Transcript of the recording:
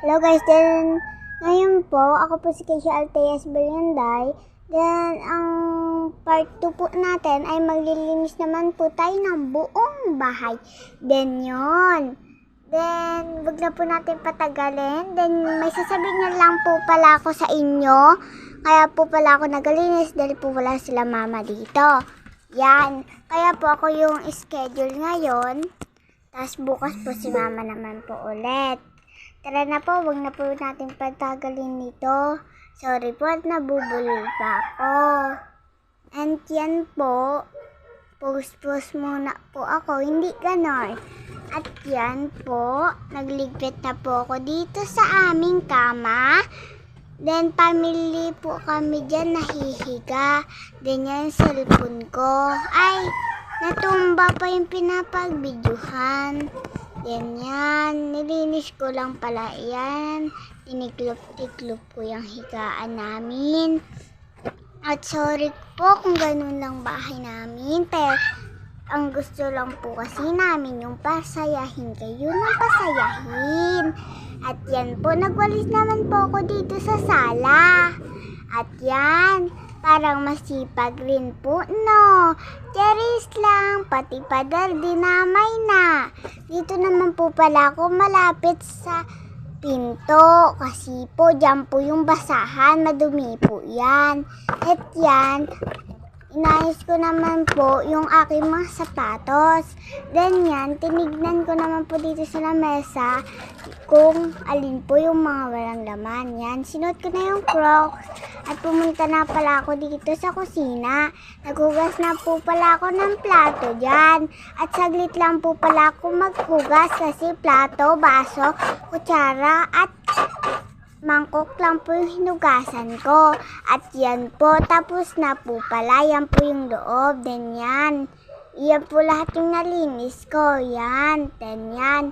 Hello guys, then ngayon po, ako po si Keisha Alteas Balanday. Then, ang part 2 po natin ay maglilinis naman po tayo ng buong bahay. Then, yon. Then, wag na po natin patagalin. Then, may sasabihin na lang po pala ako sa inyo. Kaya po pala ako naglilinis dahil po wala sila mama dito. Yan. Kaya po ako yung schedule ngayon. Tapos bukas po si mama naman po ulit. Tara na po, wag na po natin patagalin nito. Sorry po at nabubulol pa ako. And yan po, post muna po ako, hindi ganon. At yan po, nagligpit na po ako dito sa aming kama. Then, family po kami dyan nahihiga. Then, yan cellphone ko. Ay, natumba pa yung pinapagbidyuhan. Yan. Nilinis ko lang pala yan. Tiniklop-tiklop ko yung higaan namin. At sorry po kung ganun lang bahay namin. Pero, ang gusto lang po kasi namin yung pasayahin kayo ng pasayahin. At yan po, nagwalis naman po ako dito sa sala. At yan, parang masipag rin po, no? Cherries lang, pati padar dinamay na. Dito naman po pala ako malapit sa pinto. Kasi po, dyan po yung basahan, madumi po yan. At yan, inayos ko naman po yung aking mga sapatos. Then yan, tinignan ko naman po dito sa lamesa kung alin po yung mga walang laman. Yan, sinuot ko na yung Crocs at pumunta na pala ako dito sa kusina. Naghugas na po pala ako ng plato dyan. At saglit lang po pala ako maghugas kasi plato, baso, kutsara at mangkok lang po yung hinugasan ko. At yan po, tapos na po pala. Yan po yung loob. Then yan. Yan po lahat yung nalinis ko. Yan. Then yan.